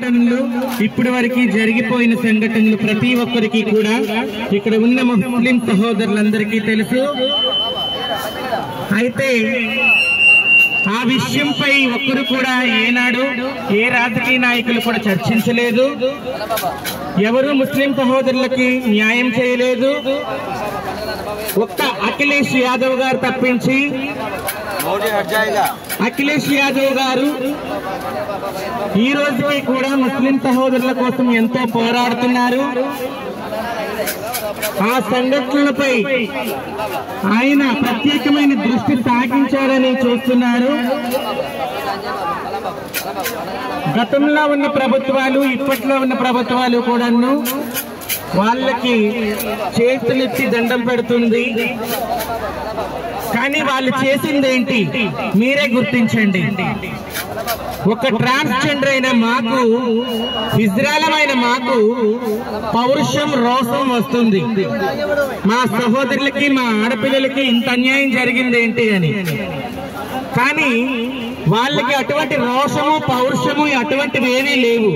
సంఘటనలు ఇప్పటి వరకు జరిగిపోయిన సంఘటనలు ప్రతి ఒక్కరికి కూడా ఇక్కడ ఉన్న ముస్లిం సహోదరులందరికీ తెలుసు. అయితే ఆ విషయంపై ఒక్కరు కూడా ఏనాడు ఏ రాజకీయ నాయకులు కూడా చర్చించలేదు. ఎవరు ముస్లిం సహోదరులకి న్యాయం చేయలేదు. ఒక్క అఖిలేష్ యాదవ్ గారు తప్పించి అఖిలేష్ యాదవ్ గారు ఈ రోజుకి కూడా ముస్లిం సహోదరుల కోసం ఎంతో పోరాడుతున్నారు. ఆ సంఘటనలపై ఆయన ప్రత్యేకమైన దృష్టి సాగించాలని చూస్తున్నారు. గతంలో ఉన్న ప్రభుత్వాలు ఇప్పట్లో ఉన్న ప్రభుత్వాలు కూడాను వాళ్ళకి చేతులెత్తి దండం పెడుతుంది. కానీ వాళ్ళు చేసిందేంటి మీరే గుర్తించండి. ఒక ట్రాన్స్జెండర్ అయిన మాకు, ఇజ్రాయలమైన మాకు పౌరుషం రోషం వస్తుంది. మా సహోదరులకి మా ఆడపిల్లలకి ఇంత అన్యాయం జరిగింది ఏంటి అని. కానీ వాళ్ళకి అటువంటి రోషము పౌరుషము అటువంటివి ఏమీ లేవు.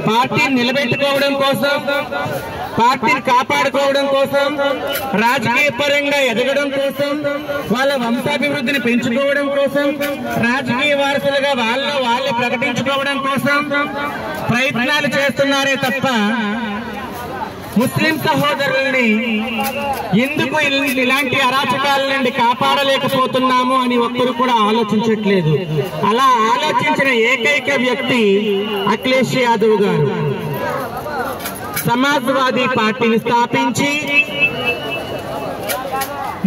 పార్టీని నిలబెట్టుకోవడం కోసం, పార్టీని కాపాడుకోవడం కోసం, రాజకీయ పరంగా ఎదగడం కోసం, వాళ్ళ వంశాభివృద్ధిని పెంచుకోవడం కోసం, రాజకీయ వారసులుగా వాళ్ళే ప్రకటించుకోవడం కోసం ప్రయత్నాలు చేస్తున్నారే తప్ప ముస్లిం సహోదరుల్ని ఎందుకు ఇలాంటి అరాచకాల నుండి కాపాడలేకపోతున్నాము అని ఒక్కరు కూడా ఆలోచించట్లేదు. అలా ఆలోచించిన ఏకైక వ్యక్తి అఖిలేష్ యాదవ్ గారు. సమాజ్వాదీ పార్టీని స్థాపించి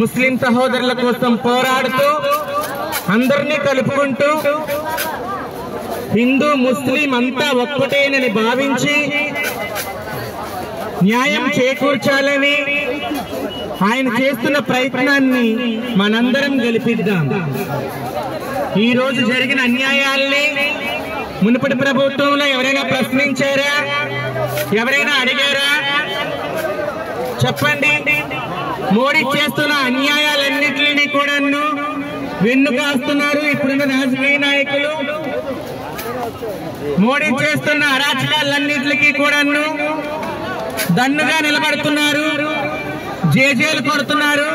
ముస్లిం సహోదరుల కోసం పోరాడుతూ అందరినీ కలుపుకుంటూ హిందూ ముస్లిం అంతా ఒక్కటేనని భావించి న్యాయం చేకూర్చాలని ఆయన చేస్తున్న ప్రయత్నాన్ని మనందరం గెలిపిద్దాం. ఈ రోజు జరిగిన అన్యాయాల్ని మునుపటి ప్రభుత్వంలో ఎవరైనా ప్రశ్నించారా? ఎవరైనా అడిగారా? చెప్పండి. మోడీ చేస్తున్న అన్యాయాలన్నింటినీ కూడాను వెన్నుకాస్తున్నారు ఇప్పుడున్న రాజకీయ నాయకులు. మోడీ చేస్తున్న అరాచకాలన్నింటికి కూడాను దన్నుగా నిలబడుతున్నారు, జేజేలు కొడుతున్నారు.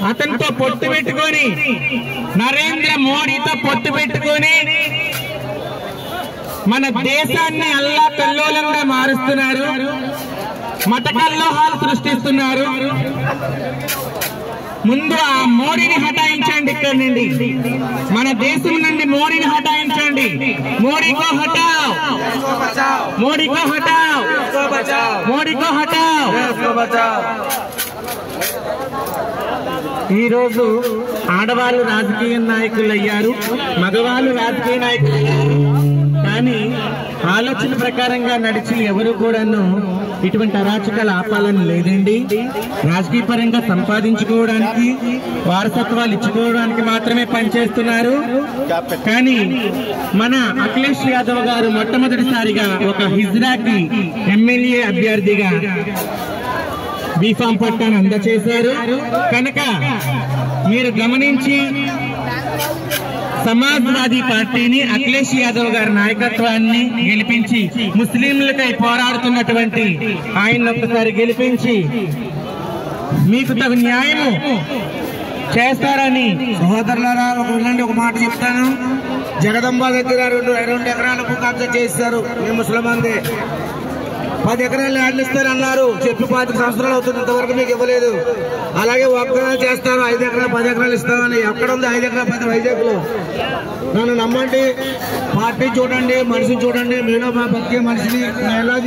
అతనితో పొత్తు పెట్టుకొని, నరేంద్ర మోడీతో పొత్తు పెట్టుకొని మన దేశాన్ని అల్లా కల్లోలంగా మారుస్తున్నారు, మత కల్లోహాలు సృష్టిస్తున్నారు. ముందు ఆ మోడీని హటాయించండి. ఇక్కడి నుండి మన దేశం నుండి మోడీని హటాయించండి. మోడీకో హటావ్, మోడీకో హటావ్, మోడీకో హటావ్. ఈరోజు ఆడవాళ్ళు రాజకీయ నాయకులు అయ్యారు, మగవాళ్ళు రాజకీయ నాయకులు అయ్యారు. కానీ ఆలోచన ప్రకారంగా నడిచి ఎవరు కూడాను ఇటువంటి అరాచకాలు ఆపాలని లేదండి. రాజకీయ పరంగా సంపాదించుకోవడానికి, వారసత్వాలు ఇచ్చుకోవడానికి మాత్రమే పనిచేస్తున్నారు. కానీ మన అఖిలేష్ యాదవ్ గారు మొట్టమొదటిసారిగా ఒక హిజ్రాకి ఎమ్మెల్యే అభ్యర్థిగా బీఫామ్ పట్టాను అందజేశారు. కనుక మీరు గమనించి సమాజ్వాదీ పార్టీని, అఖిలేష్ యాదవ్ గారి నాయకత్వాన్ని గెలిపించి ముస్లింలకై పోరాడుతున్నటువంటి ఆయన ఒక్కసారి గెలిపించి మీకు తగు న్యాయము చేస్తారని. సహోదరులారా, ఒక మాట చెప్తాను. జగదంబ దగ్గర 2 ఎకరాల భూ కబ్జా చేస్తారు. మేము ముస్లిమంది 10 ఎకరాలు ల్యాండ్ ఇస్తారన్నారు. చెప్పి 5 సంవత్సరాలు అవుతుంది, ఇంతవరకు మీకు ఇవ్వలేదు. అలాగే వాగ్దానాలు చేస్తారు, 5 ఎకరాలు 10 ఎకరాలు ఇస్తామని. ఎక్కడ ఉంది 5 ఎకరాలు 10 వైజాగ్ లో? నన్ను నమ్మండి, పార్టీ చూడండి, మనిషిని చూడండి. మీలో మా బతికే మనిషిని ఎలా